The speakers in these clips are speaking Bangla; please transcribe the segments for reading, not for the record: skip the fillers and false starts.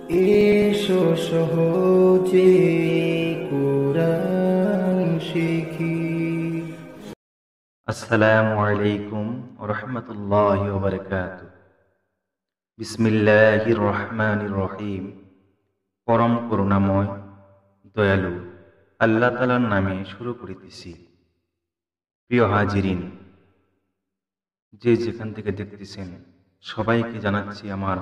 এসো সহজে কোরআন শিখি। আসসালামু আলাইকুম ওয়া রাহমাতুল্লাহি ওয়া বারাকাতুহু। বিসমিল্লাহির রহমানির রহিম। পরম করুণাময় দয়ালু আল্লাহ তাআলার নামে শুরু করিতেছি। প্রিয় হাজিরিন, যে যেখান থেকে দেখতেছেন সবাইকে জানাচ্ছি আমার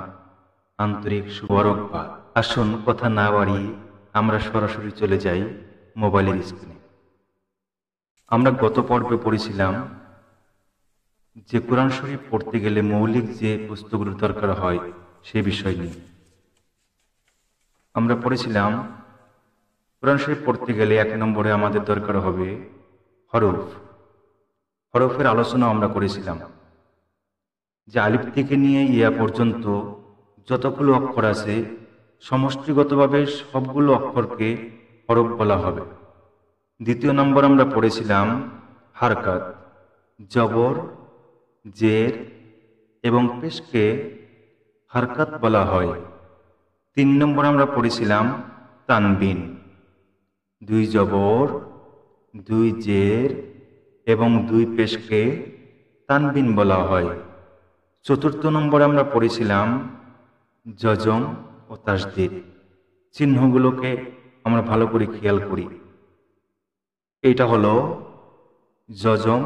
আন্তরিক শুভরকবাদ। আসুন কথা না বাড়িয়ে আমরা সরাসরি চলে যাই মোবাইলের স্ক্রিনে। আমরা গত পর্বে পড়েছিলাম যে কোরআন শরীফ পড়তে গেলে মৌলিক যে বস্তুগুলোর দরকার হয় সে বিষয় নিয়ে আমরা পড়েছিলাম। কোরআন শরীফ পড়তে গেলে 1 নম্বরে আমাদের দরকার হবে হরফ। হরফের আলোচনা আমরা করেছিলাম যে আলিফ থেকে নিয়ে ইয়া পর্যন্ত যতগুলো অক্ষর আছে সমষ্টিগতভাবে সবগুলো অক্ষরকে হরফ বলা হবে। 2 নম্বর আমরা পড়েছিলাম হারকাত, জবর, জের এবং পেশকে হারকাত বলা হয়। 3 নম্বর আমরা পড়েছিলাম তানবিন, 2 জবর, 2 জের এবং 2 পেশকে তানবিন বলা হয়। 4 নম্বর আমরা পড়েছিলাম জজম ও তাসদীদ। চিহ্নগুলোকে আমরা ভালো করে খেয়াল করি। এটা হলো জজম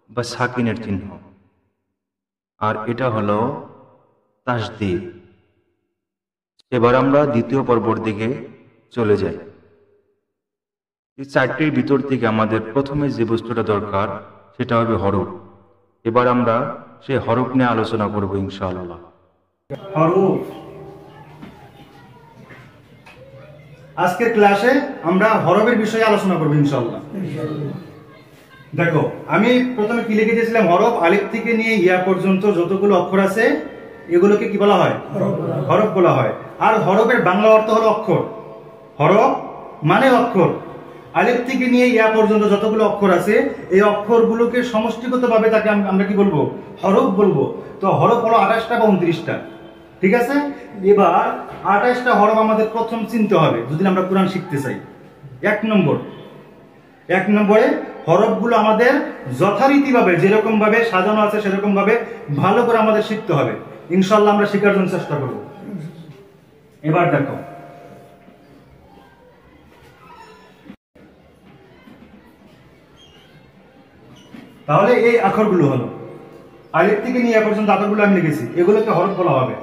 বা সাকিনের চিহ্ন, আর এটা হলো তাসদীদ। এবার আমরা দ্বিতীয় পর্বর দিকে চলে যাই। এই 4টির ভিতর থেকে আমাদের প্রথমে যে বস্তুটা দরকার সেটা হবে হরফ। এবার আমরা সেই হরফ নিয়ে আলোচনা করব ইনশাআল্লাহ। হরফ। আজকের ক্লাসে আমরা হরফের বিষয়ে আলোচনা করব ইনশাআল্লাহ। দেখো, আমি প্রথমে কি লিখে দিয়েছিলাম, হরফ আলিফ থেকে নিয়ে ইয়া পর্যন্ত যতগুলো অক্ষর আছে এগুলোকে কি বলা হয়? হরফ বলা হয়। আর হরফের বাংলা অর্থ হলো অক্ষর। হরফ মানে অক্ষর। আলিফ থেকে নিয়ে ইয়া পর্যন্ত যতগুলো অক্ষর আছে এই অক্ষরগুলোকে সমষ্টিগতভাবে তাকে আমরা কি বলবো? হরফ বলবো। তো হরফ হলো 28টা বা 29টা। ঠিক আছে, এবার 28টা হরফ আমাদের প্রথম চিনতে হবে যদি আমরা কোরআন শিখতে চাই। 1 নম্বরে হরফগুলো আমাদের যথারীতিভাবে যেরকম ভাবে সাজানো আছে সেরকম ভাবে ভালো করে আমাদের শিখতে হবে। ইনশাআল্লাহ আমরা শেখার জন্য চেষ্টা করব। এবার দেখো, তাহলে এই আখরগুলো হলো আলিফ থেকে নিয়ে পর্যন্ত আখরগুলো আমি লিখেছি, এগুলোকে হরফ বলা হবে।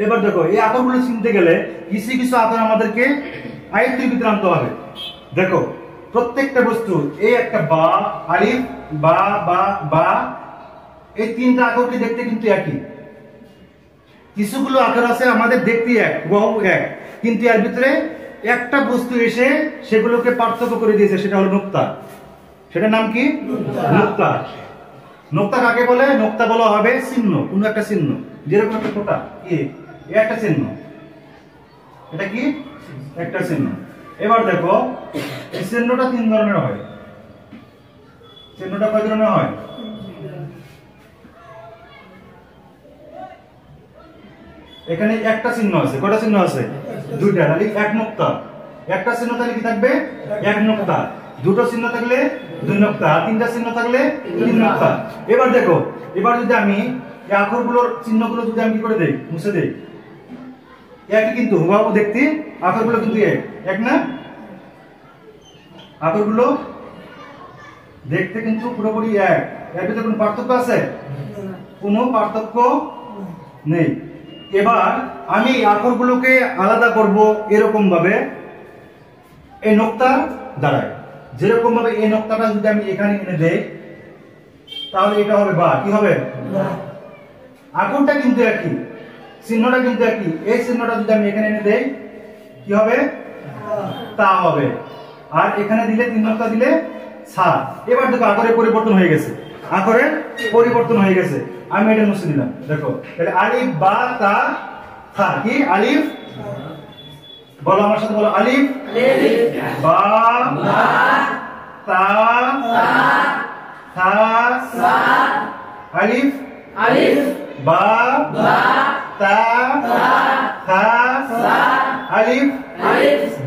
এবার দেখো, এই আখরগুলো চিনতে গেলে কিছু কিছু আখর আমাদেরকে আয়ত্তের ভিতরে আনতে হবে। দেখো, প্রত্যেকটা বস্তু, এই একটা বা, আলিফ, বা বা বা, এই 3টা আখরকে দেখতে কিন্তু একই। কিছুগুলো আখর আছে আমাদের দেখতে এক, বহু এক, কিন্তু এর ভিতরে একটা বস্তু এসে সেগুলোকে পার্থক্য করে দিয়েছে, সেটা হলো নুক্তা। সেটার নাম কি? নুক্তা। নুক্তা কাকে বলে? নুক্তা বলা হবে চিহ্ন, কোনো একটা চিহ্ন, যেরকম একটা ফোঁটা, কি একটা চিহ্ন। এটা কি? একটা চিহ্ন। এবার দেখো, এই চিহ্নটা 3 ধরনের হয়। চিহ্নটা কয় ধরনের হয়? এখানে একটা চিহ্ন আছে। কয়টা চিহ্ন আছে? 2টা। তাহলে 1 নুক্তা। একটা চিহ্ন থাকলে কি থাকবে? 1 নুক্তা। 2টো চিহ্ন থাকলে 2 নুক্তা। আর 3টা চিহ্ন থাকলে 3 নুক্তা। এবার দেখো, এবার যদি আমি এই আখরগুলোর চিহ্নগুলো যদি আমি কি করে দেই, মুছে দেই, একই কিন্তু হুবহু দেখতে, আখরগুলো কিন্তু এক না? আখরগুলো দেখতে কিন্তু পুরোপুরি এক। এর ভিতরে কোনো পার্থক্য আছে? কোনো পার্থক্য নেই। এবার আমি আখরগুলোকে আলাদা করব এরকম ভাবে, এই নোক্তার দ্বারা। যেরকম ভাবে এই নোক্তাটা যদি আমি এখানে এনে দেই তাহলে এটা হবে বা। কি হবে? আখরটা কিন্তু একই, চিহ্নটা কিন্তু একই। এই চিহ্নটা যদি আমি এখানে এনে দেই কি হবে? তা হবে। আর এখানে দিলে 3 নোক্তা দিলে সা। এবার দেখো, আখরের পরিবর্তন হয়ে গেছে। আখরের পরিবর্তন হয়ে গেছে। আমি এটা মুছে দিলাম। দেখো, তাহলে আলিফ বা তা থা। কি? আলিফ, বলো আমার সাথে, বলো আলিফ বা তা থা। আলিফ বা তা থা আলিফ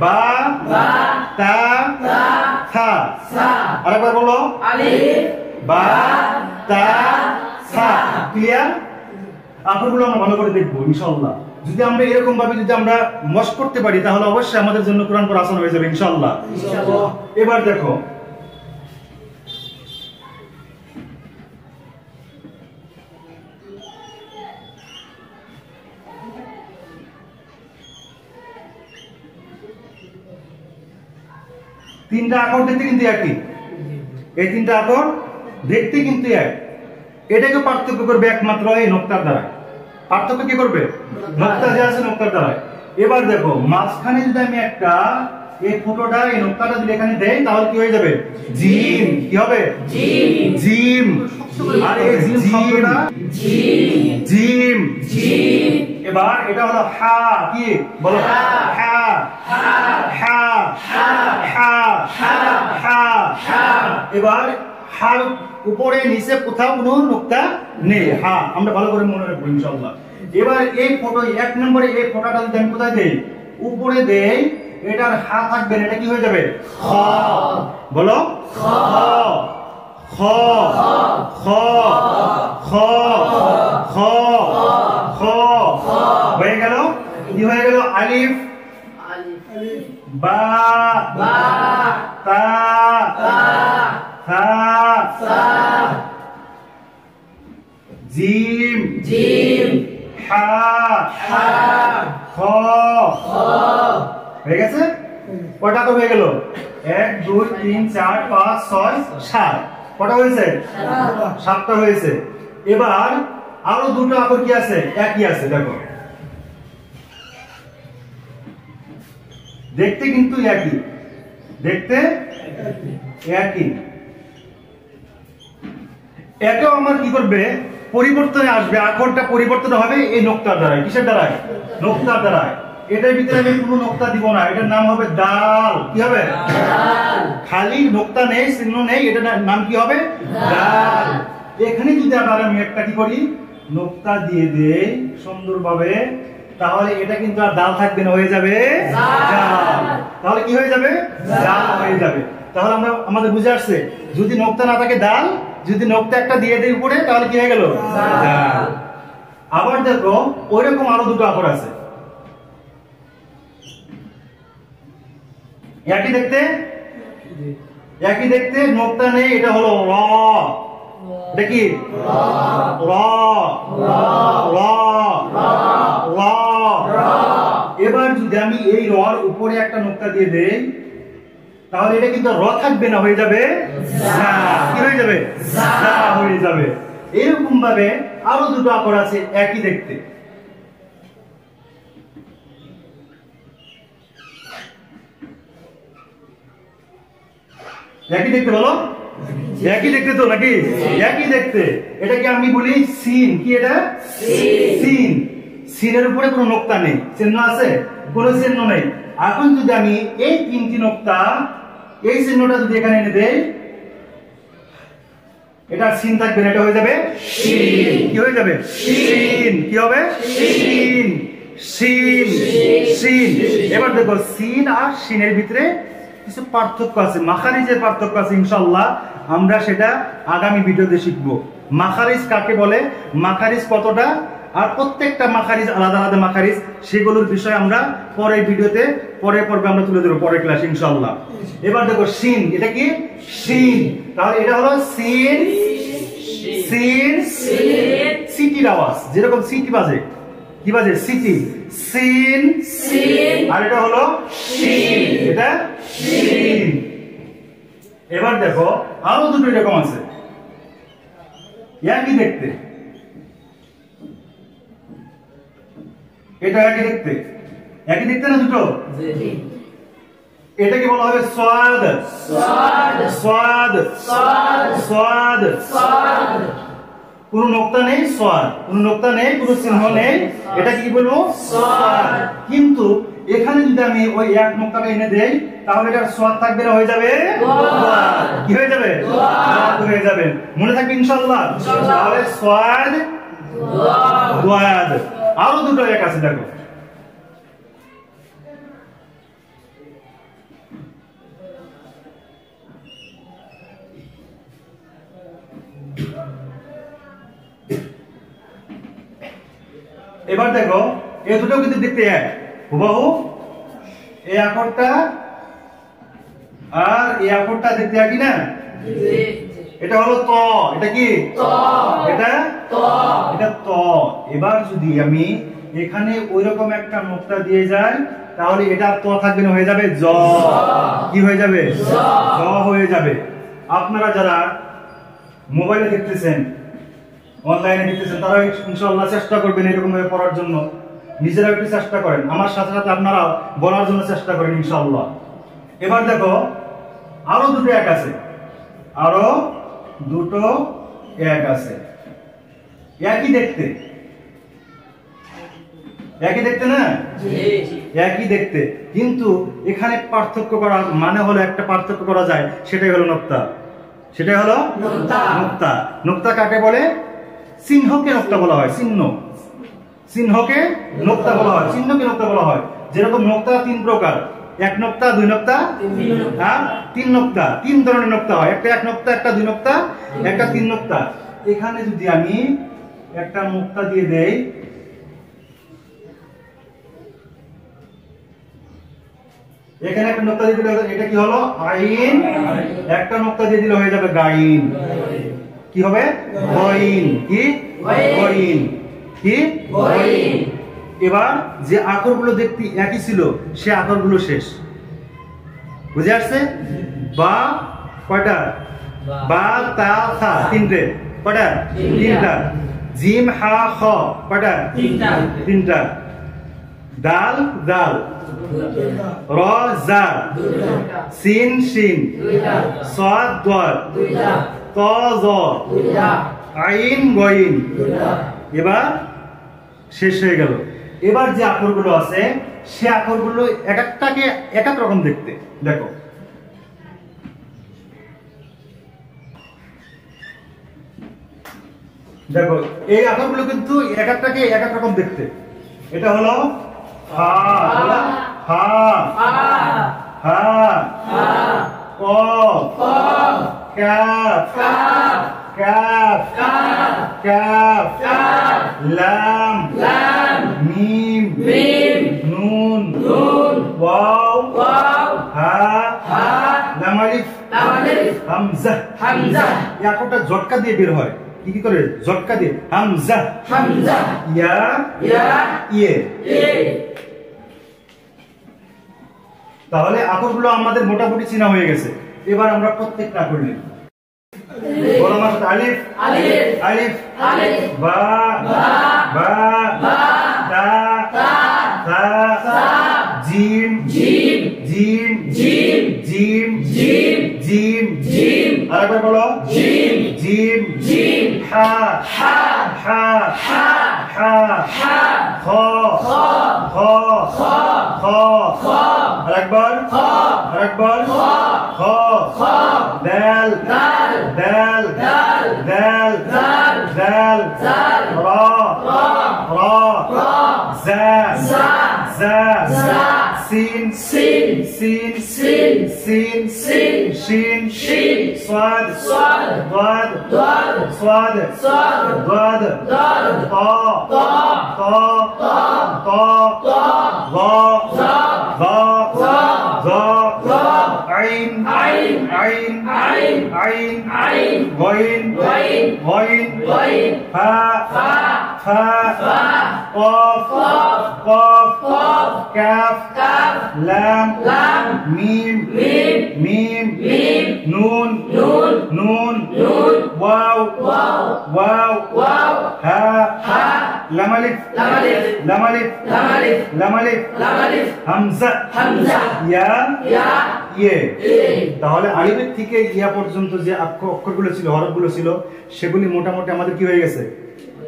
বা তা থা। আরেকবার বলো, আলিফ বা তা থা। ক্লিয়ার? আখরগুলো আমরা ভালো করে দেখবো ইনশাআল্লাহ। যদি আমরা এরকম ভাবে যদি আমরা মশ করতে পারি তাহলে অবশ্যই আমাদের জন্য কোরআন পড়া আসান হয়ে যাবে ইনশাআল্লাহ। এবার দেখো, তিনটা আখর দেখতে কিন্তু একই, এই তিনটা আখর দেখতে কিন্তু এক। এটাকে পার্থক্য করবে একমাত্র এই নোক্তার দ্বারা। পার্থক্য কি করবে? নোক্তা যে আছে নোক্তার দ্বারা। এবার দেখো, মাঝখানে যদি আমি একটা এই ফটোটা এই নোক্তাটা যদি এখানে দেই তাহলে কি হয়ে যাবে? জিম। কি হবে? জিম। আর এই জিম শব্দটা জিম। এবার এটা হলো হা। কি বলো? হা হা হা হা। এবার হার উপরে নিচে কোথাও কোনো নোক্তা নেই। হা আমরা ভালো করে মনে রাখবো ইনশাআল্লাহ। এবার এই ফটো 1 নম্বরে এই ফটোটা যদি আমি কোথায় দেই? উপরে দেই, এটার হা থাকবে, এটা কি হয়ে যাবে? খ। বলো, খ খ খ খ খ খ হয়ে গেল। কি হয়ে গেল? আলিফ বা তা থা জিম হা খ। হয়ে গেছে? কটা তো হয়ে গেল? 1 2 3 4 5 6 7। কটা হয়েছে? 7টা হয়েছে। এবার আরো দুটো আখর কি আছে? একই আছে। দেখো, দেখতে কিন্তু একই, দেখতে একই। এটাও আমার কি করবে? পরিবর্তনে আসবে। আখরটা পরিবর্তন হবে এই নোক্তার দ্বারা। কিসের দ্বারা? নোক্তার দ্বারা। এটার ভিতরে আমি কোনো নোক্তা দিব না, এটার নাম হবে দাল। কি হবে? দাল। খালি নোক্তা নেই, চিহ্ন নেই, এটার নাম কি হবে? দাল। এখানে যদি আবার আমি একটা কি করি? নোক্তা দিয়ে দেই সুন্দরভাবে, তাহলে এটা কিন্তু আর দাল থাকবে না, হয়ে যাবে জাল। তাহলে কি হয়ে যাবে? জাল হয়ে যাবে। তাহলে আমরা আমাদের বুঝে আসছে, যদি নোক্তা না থাকে দাল, যদি নোক্তা একটা দিয়ে দেই উপরে তাহলে কি হয়ে গেল? জাল। আবার দেখো, ওইরকম আরো দুটো আখর আছে একই দেখতে, একই দেখতে, নোক্তা নেই, এটা হলো র। দেখি র র র। এবার যদি আমি এই রর উপরে একটা নোক্তা দিয়ে দেই তাহলে এটা কিন্তু র থাকবে না, হয়ে যাবে যা। কি হয়ে যাবে? যা হয়ে যাবে। এরকম ভাবে আরো দুটো আখর আছে একই দেখতে। একই দেখতে, বলো একই দেখতে তো নাকি? একই দেখতে। এটাকে আমি বলি সিন। কি এটা? সিন। সিনের উপরে কোনো নোক্তা নেই, চিহ্ন আছে? কোনো চিহ্ন নেই। এখন যদি আমি এই তিনটি নোক্তা, এই চিহ্নটা যদি এখানে এনে দেই, এটা সিন থাকবে না, এটা হয়ে যাবে শিন। কি হয়ে যাবে? শিন। কি হবে? শিন শিন শিন। এবার দেখো, সিন আর শিনের ভিতরে কিছু পার্থক্য আছে, মাখারিজের পার্থক্য আছে। ইনশাআল্লাহ আমরা সেটা আগামী ভিডিওতে শিখবো। মাখারিজ কাকে বলে, মাখারিজ কতটা, আর প্রত্যেকটা মাখারিজ আলাদা আলাদা মাখারিজ, সেগুলোর বিষয় আমরা পরের ভিডিওতে পরের পর্বে আমরা তুলে ধরবো, পরের ক্লাসে ইনশাআল্লাহ। এবার দেখো শিন। এটা কি? শিন। তাহলে এটা হলো সিন। সিন সিটির আওয়াজ, যেরকম সিটি বাজে। কি বাজে? সিটি। সিন। আর এটা হলো শিন। এটা শিন। এবার দেখো আরো দুটো এরকম আছে একই দেখতে, এটা একই দেখতে, একই দেখতে না দুটো? এটাকে বলা হবে সাদ। সাদ সাদ। কোনো নোক্তা নেই, সাদ। কোনো নোক্তা নেই, কোনো চিহ্ন নেই, এটা কি বলবো? সাদ। কিন্তু এখানে যদি আমি ওই এক নোক্তাটা এনে দেই তাহলে এটা সাদ থাকবে না, হয়ে যাবে দাল। কি হয়ে যাবে? দাল হয়ে যাবে। মনে থাকবে ইনশাআল্লাহ। তাহলে সাদ দাল। আরো দুটো এক আছে, দেখো এবার দেখো এই দুটো কিন্তু দেখতে এক হুবহু, এই আকরটা আর এই আকরটা দেখতে একই না? এটা হলো ত, এটা কি ত, এটা ত। এবার যদি আমি এখানে ওইরকম একটা নোক্তা দিয়ে যাই তাহলে এটা আর ত থাকবে না, হয়ে যাবে জ। কি হয়ে যাবে? জ হয়ে যাবে। আপনারা যারা মোবাইলে দেখতেছেন, অনলাইনে দেখতেছেন, তারা ইনশাআল্লাহ চেষ্টা করবেন এরকম ভাবে পড়ার জন্য। নিজেরা একটু চেষ্টা করেন, আমার সাথে সাথে আপনারা বলার জন্য চেষ্টা করেন ইনশাআল্লাহ। এবার দেখো আরো দুটো এক আছে, আরো দুটো এক আছে, একই দেখতে, একই দেখতে না? একই দেখতে, কিন্তু এখানে পার্থক্য করা মানে হলো একটা পার্থক্য করা যায়, সেটাই হলো নোক্তা। সেটাই হলো নোক্তা। নোক্তা কাকে বলে? চিহ্নকে নোক্তা বলা হয়। চিহ্ন, চিহ্নকে নোক্তা বলা হয়, চিহ্নকে নোক্তা বলা হয়। যেরকম নোক্তা তিন প্রকার, এক নোক্তা, দুই নোক্তা, আর তিন নোক্তা। তিন ধরনের নোক্তা হয়, একটা এক নোক্তা, একটা দুই নোক্তা, একটা তিন নোক্তা। এখানে যদি আমি একটা নোক্তা দিয়ে দেই, এখানে একটা নোক্তা দিয়ে দিলে এটা কি হলো? আইন। একটা নোক্তা দিয়ে দিলে হয়ে যাবে গাইন। কি হবে? গইন। কি গইন? কি গইন। এবার যে আকরগুলো দেখতে একই ছিল সে আকরগুলো শেষ। বুঝে আসছে? বা কয়টা? বা তা থা তিনটে। কয়টা? তিনটা। জিম হা খ কয়টা? তিনটা। দাল দাল, র জা, সিন শিন, সাদ দাল, ত জ, আইন গইন। এবার শেষ হয়ে গেল। এবার যে আকরগুলো আছে সে আকরগুলো এক একটাকে এক এক রকম দেখতে। দেখো দেখো এই আকরগুলো কিন্তু এক একটাকে এক এক রকম দেখতে। এটা হলো হা, হা, হা, কফ, কাফ, কাফ, কাফ, লাম, মিম, নুন, ওয়াও, হা, লাম আলিফ, হামজা। এই আকরটা ঝটকা দিয়ে বের হয়। কি করে? ঝটকা দিয়ে। হামজা, ইয়া, ইয়ে। তাহলে আকরগুলো আমাদের মোটামুটি চেনা হয়ে গেছে। এবার আমরা প্রত্যেকটা আকর নিই। বলো আমার সাথে। আলিফ, আলিফ, বা, বা, তা, থা, জিম, জিম, জিম, জিম। আরেকবার বলো। জিম, হা, হা, খ, খ, আরেকবার, খ, দাল, র, জা, সিন, শিন, সাদ, ضاد، عين، غين، قاف، كاف، لام، ميم، نون، واو، ها، لام ألف، হামজা, ইয়া, ইয়ে। তাহলে আলিফের থেকে ইয়া পর্যন্ত যে অক্ষরগুলো ছিল, হরফগুলো ছিল, সেগুলি মোটামুটি আমাদের কি হয়ে গেছে।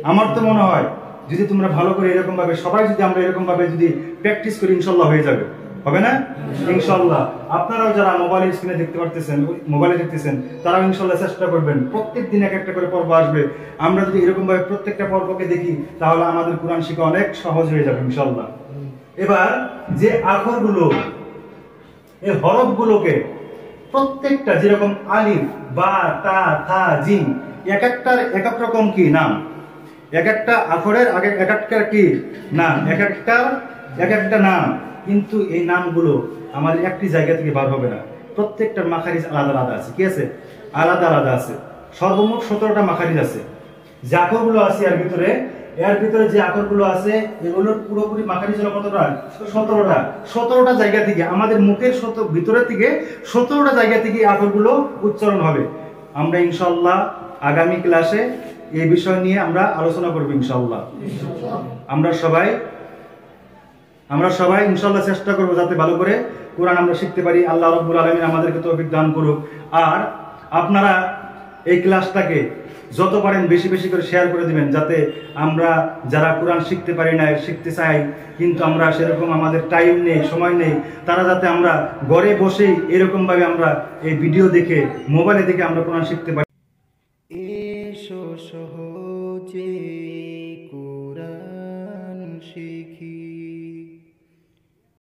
আমার তো মনে হয় যদি তোমরা ভালো করে এরকম ভাবে সবাই যদি আমরা এরকম ভাবে যদি প্র্যাকটিস করি ইনশাআল্লাহ হয়ে যাবে। হবে না? ইনশাআল্লাহ। আপনারাও যারা মোবাইলের স্ক্রিনে দেখতে পারতেছেন, মোবাইলে দেখতেছেন, তারাও ইনশাআল্লাহ চেষ্টা করবেন। প্রত্যেকদিন এক একটা করে পর্ব আসবে। আমরা যদি এরকম ভাবে প্রত্যেকটা পর্বকে দেখি তাহলে আমাদের কোরআন শেখা অনেক সহজ হয়ে যাবে ইনশাআল্লাহ। এবার যে আকরগুলো, এই হরফগুলোকে প্রত্যেকটা যেরকম আলিফ, বা, তা, থা, জিম, এক একটার এক এক রকম কি নাম। এক একটা আখরের আগে এক একটা কি নাম, এক একটা নাম, কিন্তু এই নামগুলো আমাদের একটি জায়গা থেকে বার হবে না। প্রত্যেকটার মাখারিজ আলাদা আলাদা আছে। কি আছে? আলাদা আলাদা আছে। সর্বমোট 17টা মাখারিজ আছে। যে আখরগুলো আছে এর ভিতরে যে আখরগুলো আছে এগুলোর পুরোপুরি মাখারিজ হলো কতটা? 17টা জায়গা থেকে, আমাদের মুখের ভিতরের থেকে 17টা জায়গা থেকে এই আখরগুলো উচ্চারণ হবে। আমরা ইনশাআল্লাহ আগামী ক্লাসে এই বিষয় নিয়ে আমরা আলোচনা করব ইনশাআল্লাহ। আমরা সবাই ইনশাআল্লাহ চেষ্টা করব যাতে ভালো করে কোরআন আমরা শিখতে পারি। আল্লাহ রাব্বুল আলামিন আমাদেরকে তৌফিক দান করুক। আর আপনারা এই ক্লাসটাকে যত পারেন বেশি বেশি করে শেয়ার করে দিবেন, যাতে আমরা যারা কোরআন শিখতে পারি না, শিখতে চাই কিন্তু আমরা সেরকম আমাদের টাইম নেই, সময় নেই, তারা যাতে আমরা ঘরে বসেই এরকম ভাবে আমরা এই ভিডিও দেখে, মোবাইলে দেখে আমরা কোরআন শিখতে পারি। এসো সহজ